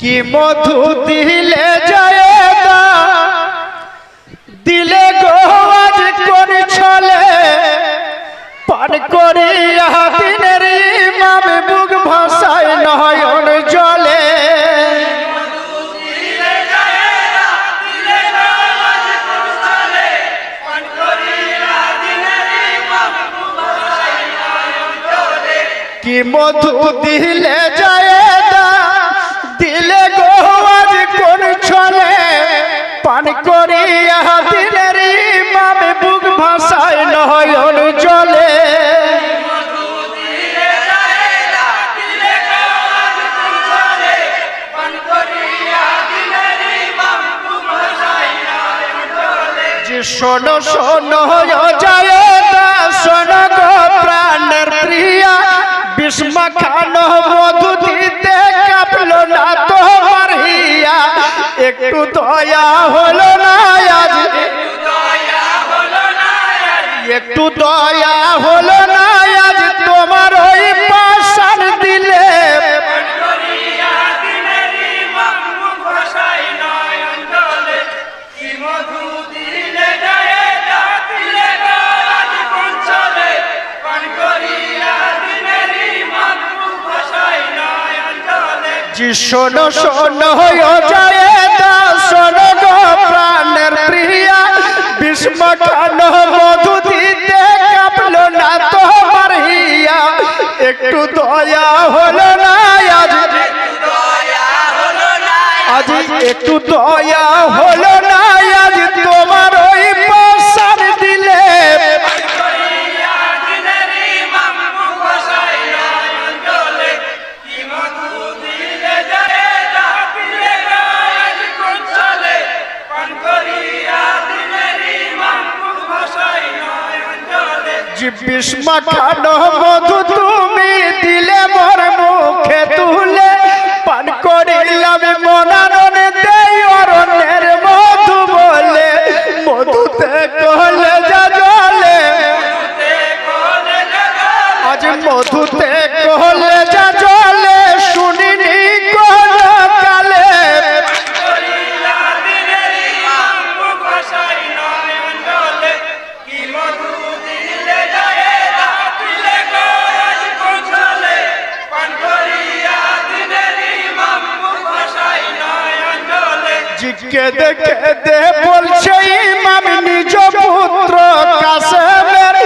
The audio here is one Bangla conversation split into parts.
কি মধু দিলে যায় দিলে গো আজ কোন ছলে পান করিয়া দিনের ইমাম বুক ভাষায় নয়ন জলে কি মধু দিলে যায় দিলে গো আজ কোন ছলে পান করিয়া দিনের ইমাম বুক ভাষায় নয়ন জলে শোনো শোনো যায় শোনো গো প্রাণের প্রিয়া বিস্মা খানো মধু দিতে কাঁপলো না তোমার হিয়া একটু দয়া হলো না আজ একটু দয়া হলো না আজ তোমার ওই পাশান দিলে জি শোনো শোনো যায় শোনো গো প্রাণের প্রিয়া বিস্মা খানো মধু দিতে কাঁপলো না তোমার হিয়া একটু দয়া হলো না আজ একটু দয়া হলো না আজ তোমার ওই পাশান দিলে বিস্মা খানো মধু তুমি দিলে মোর মুখে তুলে পান করিলাম মনারণে দেই অরণ্যের মধু বলে মধুতে কলে যা জলে আজ মধুতে কলে যা জলে শুনিনি কোন কালে কেঁদে কেঁদে বলছে ইমাম নিজ পুত্র কাসেমের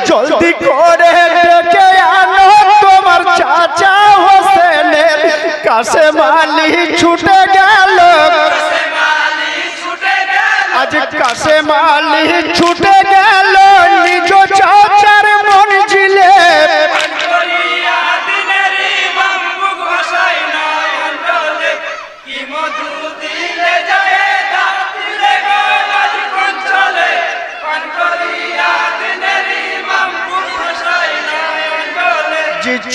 জলদি করে ডেকে আনো তোমার চাচা হোসেনের কাসেম আলী ছুটে গেল আজ কাসেম আলী ছুটে গেল নিজ চাচার মঞ্জিলে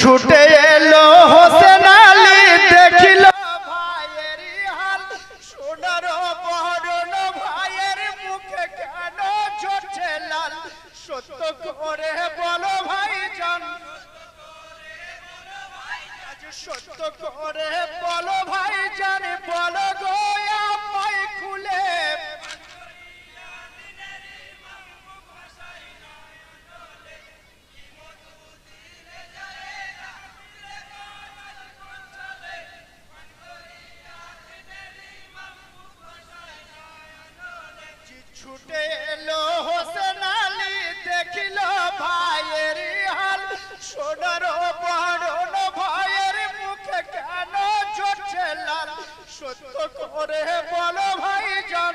ছুটে এলো হোসেন আলী দেখিল ভাইয়ের হাল সোনার বরণ ভাইয়ের মুখে কেন ঝরছে লাল সত্য করে বলো ভাইজান সত্য করে বলো ভাইজান বলো গো আমায় খুলে ছুটে এলো হোসেন আলী দেখিল ভাইয়ের হাল সোনার বরণ ভাইয়ের মুখে কেন ঝরছে লাল সত্য করে বলো ভাইজান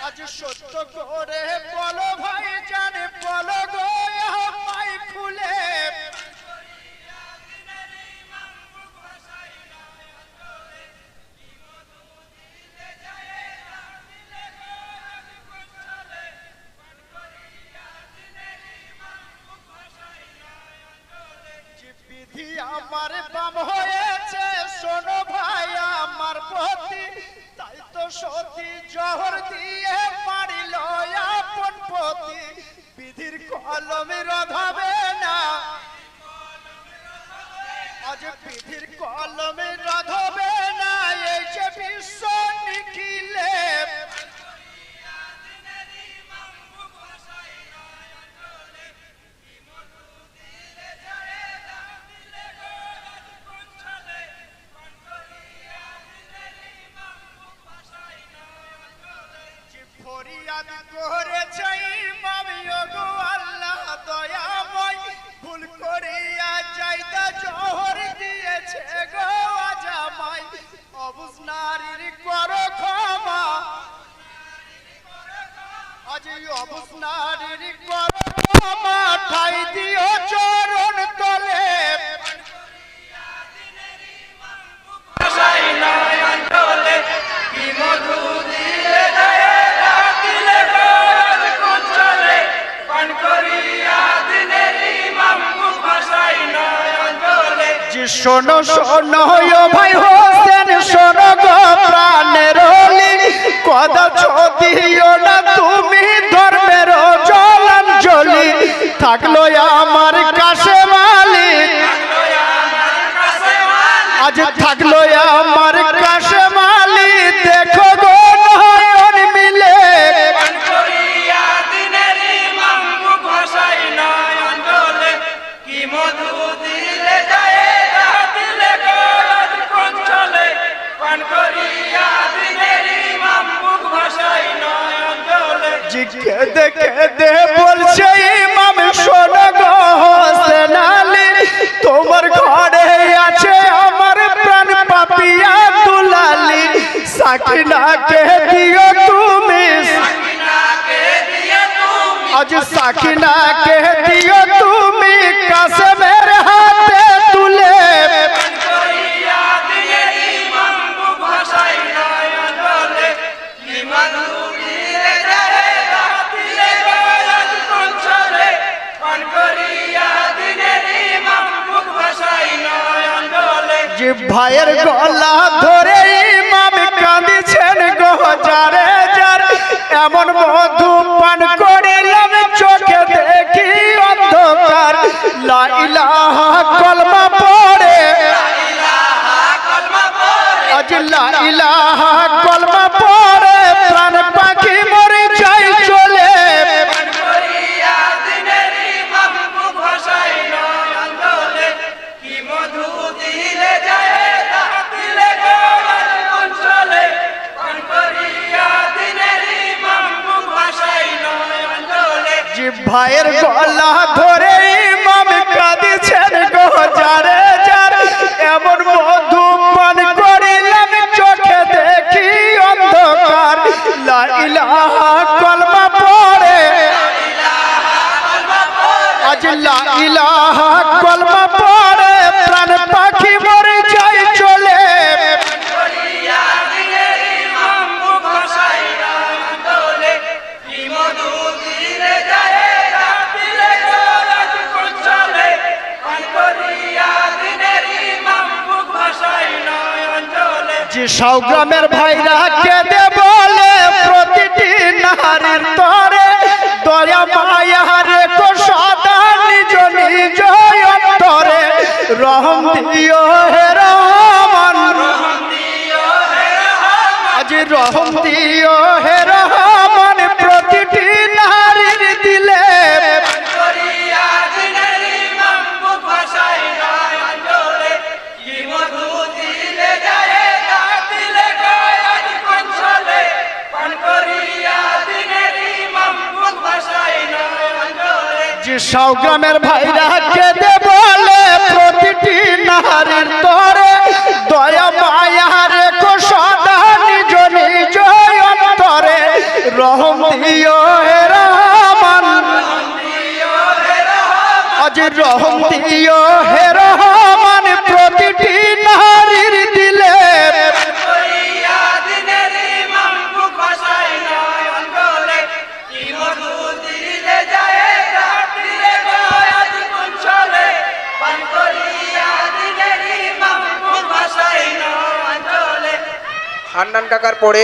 আজ সত্য করে বলো ভাইজান বলো গো আমায় খুলে আমার বাম হয়েছে শোনো ভাই আমার পতি তাই তো সতী জহর দিয়ে মারিল আপন পতি বিধির কলমের অভাবে না আজ বিধির কলমে রাধবে না এই যে বিশ্ব নিখিলে ফরিয়াদ করেছে ইমাম গো আল্লাহ দয়াময় ভুল করিয়া যাইতা জহর দিয়েছে গো আজামাই অবুঝ নারীর করো ক্ষমা আজ অবুঝ নারীর করো ক্ষমা ঠাই দিও চরণ তলে শোনো শোনো ভাই হোসেন শোনো গো প্রাণের কথা দিও না তুমি ধর্মের জলাঞ্জলি থাকলো আমার কাছে মালিক আজ থাকলো আমার কাছে মালিক দেখো গো নয়ন মিলে কি মধু দিলে যায় কেঁদে কেঁদে বলছে ইমাম শোনো গো হোসেন আলী তোমার ঘরে আছে আমার প্রাণ পাপিয়া দুলালি সাকিনাকে দিও তুমি আজ সাকিনাকে দিও তুমি কাসেমের হাতে তুলে ভাইয়ের গলা ধরে ইমাম কাঁদিছেন গো যারে যারে এমন মধু পান করিলাম চোখে দেখি অন্ধকার লা ইলাহা কলমা পড়ে আজ লা ইলাহা কলমা পড়ে প্রাণ পাখি মরে যাই চলে ভাইয়ের গলা ধরে ইমাম কাঁদিছেন গো যারে যারে এমন মধু পান করিলাম চোখে দেখি অন্ধকার লা ইলাহা কলমা পড়ে আজ লা ইলাহা কলমা পড়ে প্রাণ পাখি মরে যায় চলে সৌগ্রামের ভাইরা কেঁদে বলে প্রতিটি নারীর তরে দয়া মায়া রেখো সদা নিজ নিজ অন্তরে রহম দিও হে রহমান আজ রহম দিও হে রহমান প্রতিটি নারীর দিলে সৌগ্রামের ভাইরা কেঁদে বলে প্রতিটি নারীর তরে দয়া মায়া রেখো সদা নিজ নিজ অন্তরে রহম দিও হে রহমান আজ রহম দিও হে রহমান প্রতিটি নারীর দিলে হান্নান কাকার পরে